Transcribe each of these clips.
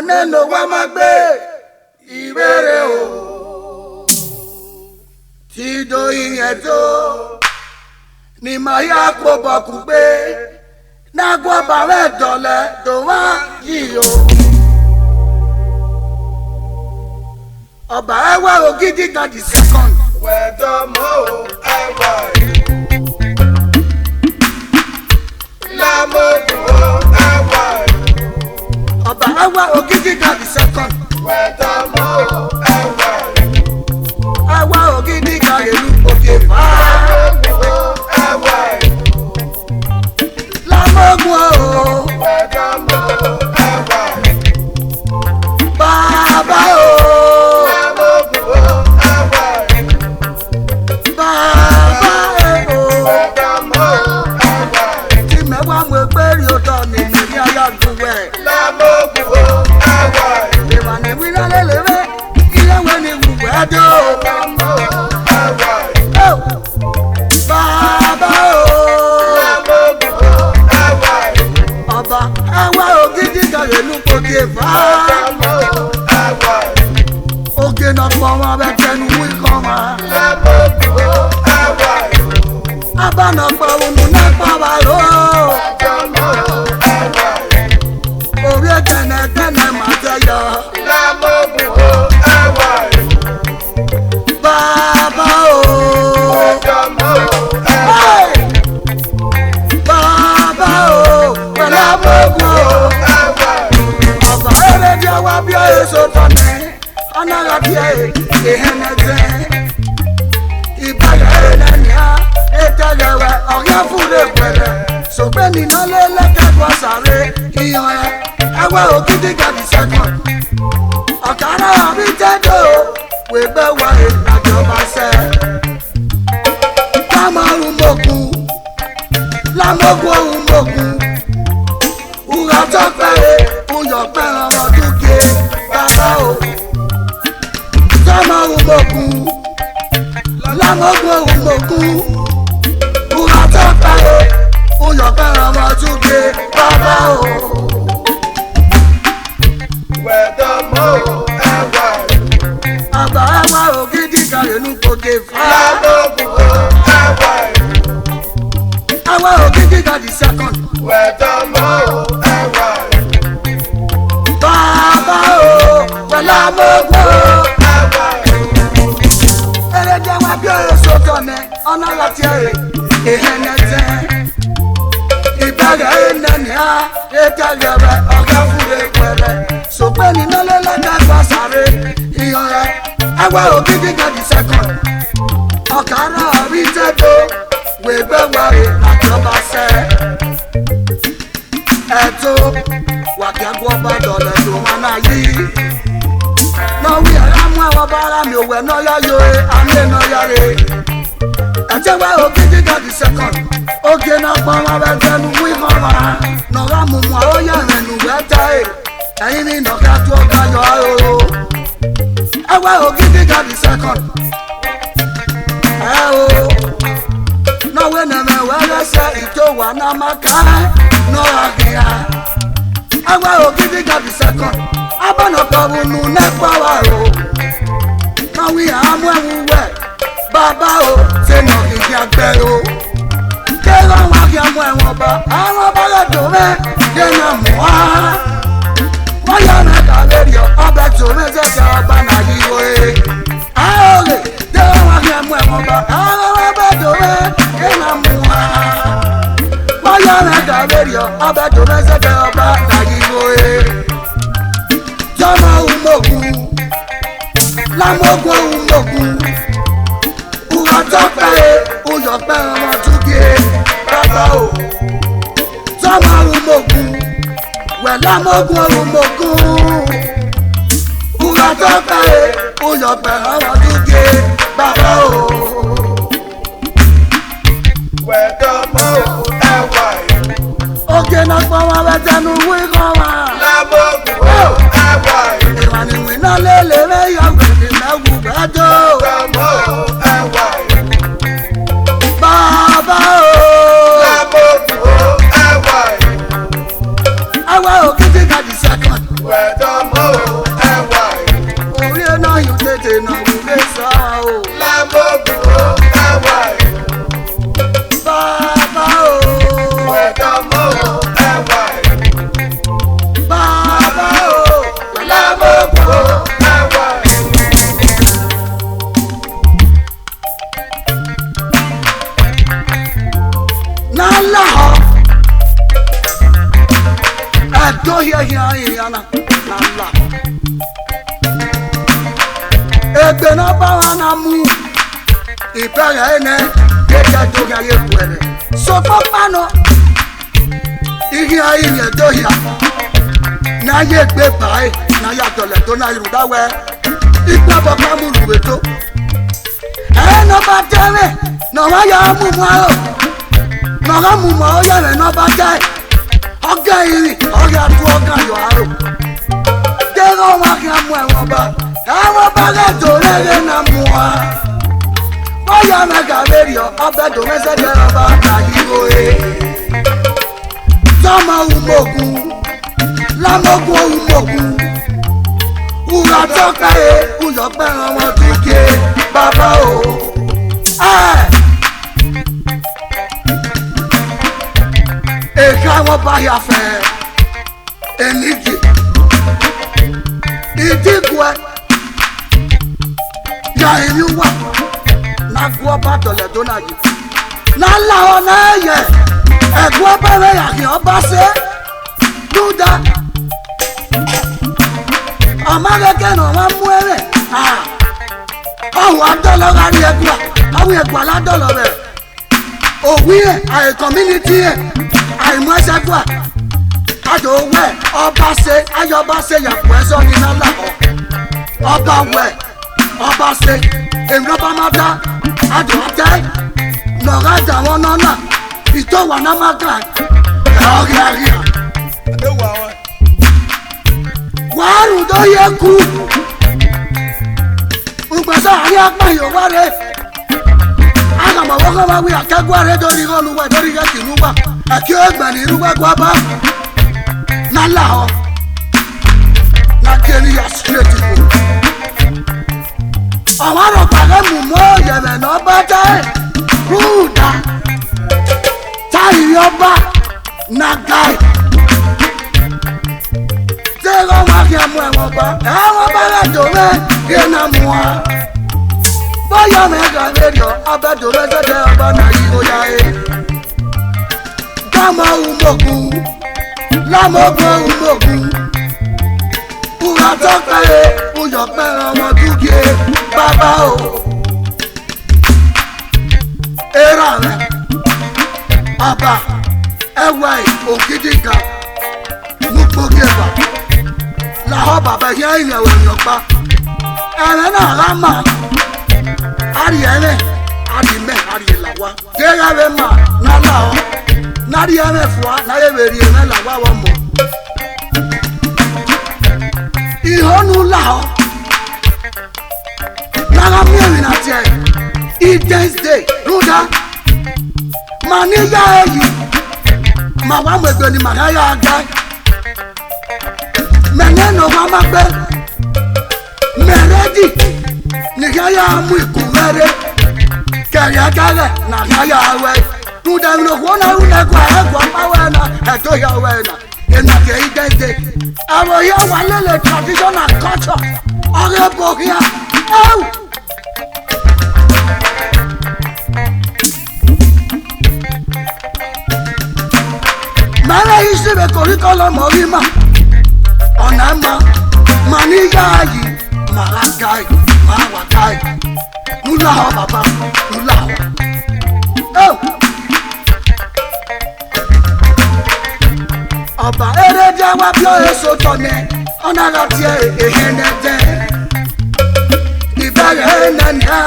neno wa magbe ìbéèrè o ti do ìyẹn tó ni màá kó bọ̀kú pé nágbọ́ bàrẹ̀ dọ̀lẹ́ tó wá yìí o. ọba ẹwà Ògidì kan the second. wẹ̀dọ̀ mọ́ ẹwà yìí. lámọ́dún ẹwà yìí. ọba ẹwà Ògidì kan the second. wẹ̀dọ̀ mọ́ ẹwà yìí. ẹwà Ògidì kan ìlú òkè fà. lámọ́dún ẹwà yìí. lámọ́gùn o. wẹ̀dọ̀ mọ́ ẹwà yìí. bàbá o. Oge na kpọnwa bẹ tẹnu wí kọ́ma. Abá na kpọ̀wọ́ mu na kpọ̀wá ló. Orí kẹ̀nẹ̀kẹ̀nẹ̀ máa tẹ yọ. Bàbá o. Bàbá o. Pẹ̀lú àbọ̀gùn o. Ọba eré bí ọwọ́ bí ọyẹ sọ̀tọ̀ ní. Ọ̀nàrà bí ẹ̀hẹ́nẹ̀tẹ̀. Ìbáyọ̀ ẹ̀rẹ́nìá. Ètẹ̀lẹ̀wẹ̀ ọ̀rẹ́ fúnlẹ̀ pẹ̀lẹ̀. Sọ̀gbẹ́ nínú lẹ́lẹ́kẹ̀kọ́ sáré. Ìyàn ẹ̀ ẹwà Ògidì kan the second. Ọ̀kadà àbí tẹ́jọ́ wẹ̀gbẹ́ wà ìlàjọba sẹ́. Lámọ̀rún mọ̀kún. Lámọ̀gùn ohun mọ̀kún. Ùrà tó pẹ̀lẹ́. Uyọ̀ pẹ̀rẹ̀ ọmọdún ké. Bàbá o. Lámọ̀rún mọ̀kún. Lámọ̀gùn ohun mọ̀kún. Ùrà tó pẹ̀lẹ́. Uyọ̀ pẹ̀rẹ̀ ọmọdún ké. Bàbá o. wẹ̀dọ̀ mọ́ ẹwà yìí. Ọba ẹwà Ògidì kan ìlú òkè fà. lámọ́dún ẹwà yìí. Ẹwà Ògidì kan the second. wẹ̀dọ̀ mọ́ ẹwà yìí. Bàbá o. Pẹ̀lú àmọ́gbò. ẹwà yìí. Erédé wa bí ọ̀rẹ́ sọ̀tọ̀ ní ọ̀nà láti ẹ̀rẹ́ ìhẹ́nẹ́tẹ̀. Ìbẹ̀rẹ̀ ìnẹ̀nìá ètẹ̀lẹ̀wẹ̀ ọ̀gá fúnlẹ̀ pẹ̀lẹ̀. Sọ̀gbẹ́ nínú lẹ́lẹ́kẹ̀kọ́ sáré. Ìyàn rẹ̀ ẹwà Ògidì kan the second. Ọ̀kadà àbí tẹ́tọ́ wẹ̀gbẹ́ wà ìlàjọba sẹ́. Ẹ̀tọ́ wàkẹ́gbọ́ bá dọ̀lẹ̀ tó wọn náà yí. Nọ̀wí ẹ̀rá mú àwọn bára mi òwẹ̀ náà yáyọ ẹ̀ àmì ẹ̀ náà yára ẹ̀. Ẹ̀jẹ̀ wá Ògidì kan the second. Oge náà pọ́n wọn bẹ tẹnu wí mọ́ra. Nọ̀rọ̀ mú mu àwọn yàrá ẹnu wẹ́ tẹ́ ẹ̀. Ẹ̀yin ní ìnàkà tó ká yọ ọ́. Ẹwà Ògidì kan the second. Ẹ o. Nọ̀wé nẹ̀mẹ̀ wẹ́rẹ́sẹ̀ ìtòwà náà má ká nọ̀rọ̀ àgbìyà. Ẹwà Ògidì kan the second. Abọ́nàkọ̀rọ̀ nù nẹ́pọ̀ wà o. Nọ̀wé àmú ẹ̀wù wẹ̀. Bàbá o ṣe nà kìkì àgbẹ̀ o. Kéèrò àwọn akíyàmú ẹ̀wọ̀n bá àwọn bọ́lọ̀dọ̀ rẹ̀ dènà mú wá. Wọ́n yọ mẹ́ta lórí ọbẹ̀ tó mẹ́sẹ̀sẹ̀ ọba náà yí o e. Àórè kéèrò àwọn akíyàmú ẹ̀wọ̀n bá àwọn bọ́lọ̀dọ̀ rẹ̀ dènà mú wá. Wọ́n yọ mẹ́ta lórí ọbẹ̀ tó mẹ́sẹ̀sẹ̀ ọba náà yí o e. Jọmọ ohun mọ̀kún. Lámọ̀gùn ohun mọ̀kún. Ùrà tó pẹ̀lẹ́. Uyọ̀ pẹ̀rẹ̀ ọmọ túgé. Bàbá o. Jọmọ ohun mọ̀kún. Lámọ̀gùn ohun mọ̀kún. Ùrà tó pẹ̀lẹ́. Uyọ̀ pẹ̀rẹ̀ ọmọ túgé. Bàbá o. wẹ̀dọ̀ mọ́ ẹwà yìí. Oge náà pọ́n wọn bẹ tẹnu wí kọ́ wa. lámọ́dún ẹwà yìí. Ìwà nìwé náà lélẹ̀ rẹ̀ yọ gbèdé mẹ́wù bẹ́jọ́. wẹ̀dọ̀ mọ́ ẹwà yìí. Bàbá o. lámọ́dún ẹwà yìí. Ẹwà Ògidì kan the second. wẹ̀dọ̀ mọ́ edo here na la egbe na ba wa na mu ìbẹ̀rẹ̀ ẹnẹ gẹ́gẹ́ tó yẹ kú ẹ̀rẹ̀ sọ́fọ́ pánà ìhìn ayìyẹn tó yà náà yé gbé báyìí náà yàtọ̀lẹ̀ tó náà yorùbá wẹ̀ ìgbà bọ̀ kámúlù ètò ẹ̀ náà bá tẹ́rẹ̀ náà wọ́n yà á mú mọ́ ọ́ náà wọ́n mú mọ́ ọ́ yẹ̀rẹ̀ náà bá tẹ́ ọ̀gá ìrìn ọ̀gá tó ọ̀gá yọ̀ àrò dẹ́rọ̀ wọn kí á mú ẹ̀wọ̀n bá rẹ̀ tó rẹ̀ náà mú wa. Oya mega radio, ọbẹ̀ tó mẹ́sẹ̀ jẹ́ ọba àyíwò ẹ̀. Sọ́mọ umogun, lámọ́gun umogun. Wúrà tọ́ka ẹ̀, wúyọ̀ pẹ̀ràn wọn tó ké bàbá o. Èka wọn bá yà fẹ́, ènìjì. Ìdínkù ẹ̀, yà èyí wà. Agua battle tó náà yìí. Nálà ọ̀nà ẹ̀yẹ ẹ̀gbọ́n bẹ̀rẹ̀ àyàn ọba ṣe dúdà. Ọ̀mọ́gẹ́gẹ́ náà wọ́n mú ẹ̀rẹ̀. Ọ̀hún adọ́lọ́ rárí ẹ̀gbọ́n. Àwọn ẹ̀gbọ́n aládọ́lọ́ rẹ̀. Òwí ẹ̀ àyè community ẹ̀ àìmọ́ ẹ̀ṣẹ̀ gbà. Àjò wẹ̀ ọba ṣe ayọ̀ba ṣe yàpọ̀ ẹ̀ṣọ́ ní nálà ọ̀. Ọba wẹ̀ ọba ṣe èmi ọba máa dá. Adùnjẹ́ lọ́ra dàwọn nọ́nà ìtọ́wà náà máa gbà ọ̀rẹ́ àríyá. Wàhálù tó yẹ kú. Ngbèsè àríyá pààyàn wáre. Àgàmọ̀wọ́ kan máa wí àkẹ́gbọ́ rẹ̀ lórí olùwẹ̀ lórí rẹ̀ kìlú wà. Ẹ̀kí ẹgbẹ̀rún irúgbẹ́ gbọ́ bá. Nálà ọ̀. Lákèrè yà sílẹ̀ tìbò. Àwọn àròpàdé mú mọ́ yẹ̀rẹ̀ náà bá jẹ́ rúdà táyì ọba nàgàì tí wọ́n máa fi ẹmu ẹ̀wọ̀n bá ẹ̀wọ̀n bá rẹ̀ dòwe iná mu wa bóyá mẹ́ta rédíò abẹ́ dòwe sẹ́dẹ̀ ọba náà yí ó yá e dámọ̀ umogun lámọ̀gbọ̀ umogun wúrà tọ́ka e wúyọ̀ pẹ̀rẹ̀ ọmọ dúkìá bàbá o. Era rẹ̀ ọba ẹwà ògidìgà nùgbògèbà làwọn bàbá yẹn ìyẹ̀wò èèyàn pa ẹ̀rẹ̀ náà lámà àríyẹ̀rẹ̀ àdìmẹ̀ àríyẹ̀làwà dẹ́rẹ́rẹ́ mà nálà ọ́ náríyẹ̀rẹ̀ fúwa náyẹ̀wẹ̀rẹ̀ ẹ̀rẹ̀ làwà wọ́n mọ̀ ìhónú là ọ́ lára mìíràn àti ẹ̀ ìdẹ́sẹ̀ rúdà màá ní yá èyí màá wá mẹ̀gbẹ́ ni màá yá àgbá mẹ̀yẹ́ nà wá má gbẹ́ mẹ̀rẹ́dì nìyá yá mú ikú mẹ́rẹ́ kẹ̀rẹ́kẹ́rẹ́ nà yá wẹ̀ rúdà ìrọ̀kọ́ náà rúdà kọ́ ẹ̀kọ́ pàwẹ́ nà ẹ̀tọ́ yá wẹ̀ nà ìnàkẹ́ ìdẹ́sẹ̀ ẹ̀rọ yẹ wà lẹ́lẹ̀ traditional culture ọ̀rẹ́ bọ̀ kíá ẹ̀wù. Mẹ́rẹ̀ yìí sì rẹ̀ koríko lọ́mọ rí mà ọ̀nà mà mà ní yáa yìí màá gáì màá wà gáì nùlá ọ bàbá nùlá ọ. Ọba eré jẹ́ wá bí èso tọ̀nẹ̀ ọ̀nà láti èhè nẹ́tẹ̀. Ìbẹ̀rẹ̀ ẹ̀nẹ́nìá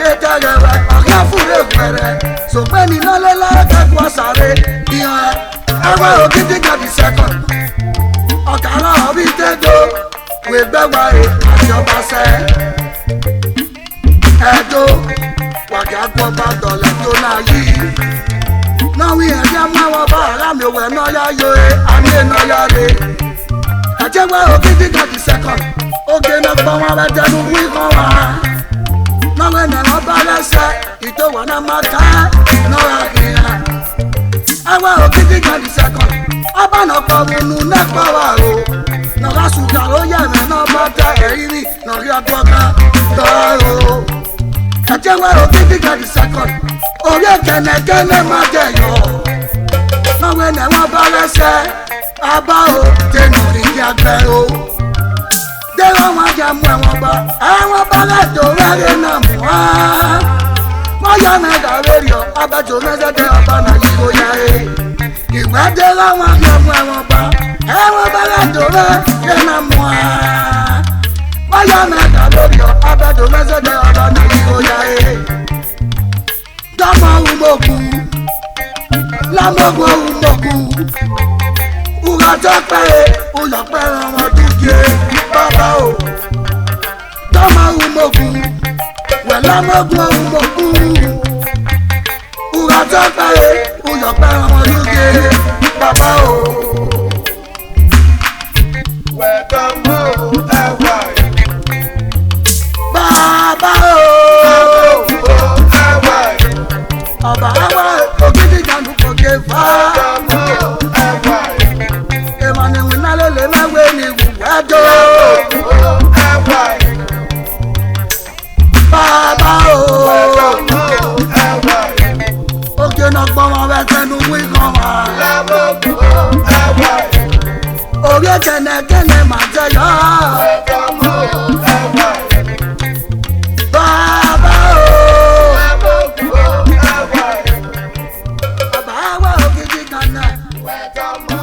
ètò rẹ̀ ọ̀gá fúre pẹ̀rẹ̀ sọ̀gbẹ́ni lọ́lẹ́lá kẹ́kọ̀ọ́ sáré ìhàn ẹ̀. Ẹwà ògidì gàdí sẹ́kọ̀n ọ̀kàrà ọ̀bí tẹ́jọ́ wẹ̀gbẹ́wà àjọba sẹ́ ẹ̀dọ́ wàgà gbọ́ba dọ̀lẹ̀ tó náà yí náà wí ẹ̀dí amáwọ̀ bá aráàmì òwẹ̀ náà yá yọ ẹ́ àmì ẹ̀nà yá rẹ̀ ẹ̀jẹ̀wà ògidì gàdí sẹ́kọ̀n oge náà gbọ́ wọn rẹ̀ dẹnu wí kan wá náà wẹ̀ nà wọ́n bá lẹ́sẹ̀ ìtòwà náà má ká náà ìhà. Ẹwà ògidì gàdí sẹ́kọ̀n ọba náà pọ̀ wọnú nẹ́pọ̀ wà o nàrà sùkà ó yẹ̀rẹ̀ náà bá tẹ ẹ̀rí rí nàrí ọdún kan tọ́rọ. Ẹ̀jẹ̀wà ògidì gàdí sẹ́kọ̀n orí ẹ̀kẹ́nẹ̀kẹ́nẹ̀ má jẹ̀ yọ. Náwó ẹ̀nẹ̀ wọn bá lẹ́sẹ̀ Aba o, tẹnu ìdí àgbẹ̀ o. Dẹ́rọ̀ wọn jẹ́ mú ẹ̀wọ̀n bá. Ẹ̀wọ̀n bá lẹ́tọ̀ wẹ́rẹ́ náà mú wá. Wọ́n yọ mẹ́ta lórí ọ, abẹ́tò mẹ́sẹ̀dẹ̀ ọba náà yí kó yá e. Ìwé dẹ́rọ̀ wọn jẹ́ mú ẹ̀wọ̀n bá. Ẹ̀wọ̀n bá lẹ́tọ̀ wẹ́rẹ́ náà mú wá. Wọ́n yọ mẹ́ta lórí ọ, abẹ́tò mẹ́sẹ̀dẹ̀ ọba náà yí kó yá e. Dọ́mọ umoku, lámọ́gbọ́ umoku. Ùrọ̀jọ́ pẹ́rẹ́, olùpẹ́ ọmọ dúkìá bàbá o. Dọ́mọ umoku, wẹ̀lámọ́gbọ́ umoku. Ùrọ̀jọ́ pẹ́rẹ́, olùpẹ́ ọmọ dúkìá bàbá o. Wẹ̀dọ̀mọ́ ẹwà Bàbá o. ẹwà Ọba ẹwà ògidì jàǹdù kò ké fà. ẹwà Ìmọ̀nìwìn náà ló lè mẹ́wé ní ìwúwẹ́jọ́. ẹwà Bàbá o. ẹwà Òkè náà gbọ́n wọn bẹ sẹ́nu wí kan wá. lámọ́kù ẹwà Orí ẹ̀kẹ́nẹ̀kẹ́nẹ̀ máa jẹ yọ. wẹ̀dọ̀mọ́ ẹwà Bàbá o. lámọ́kù ẹwà Bàbá wa ògidì kan náà. wẹ̀dọ̀mọ́.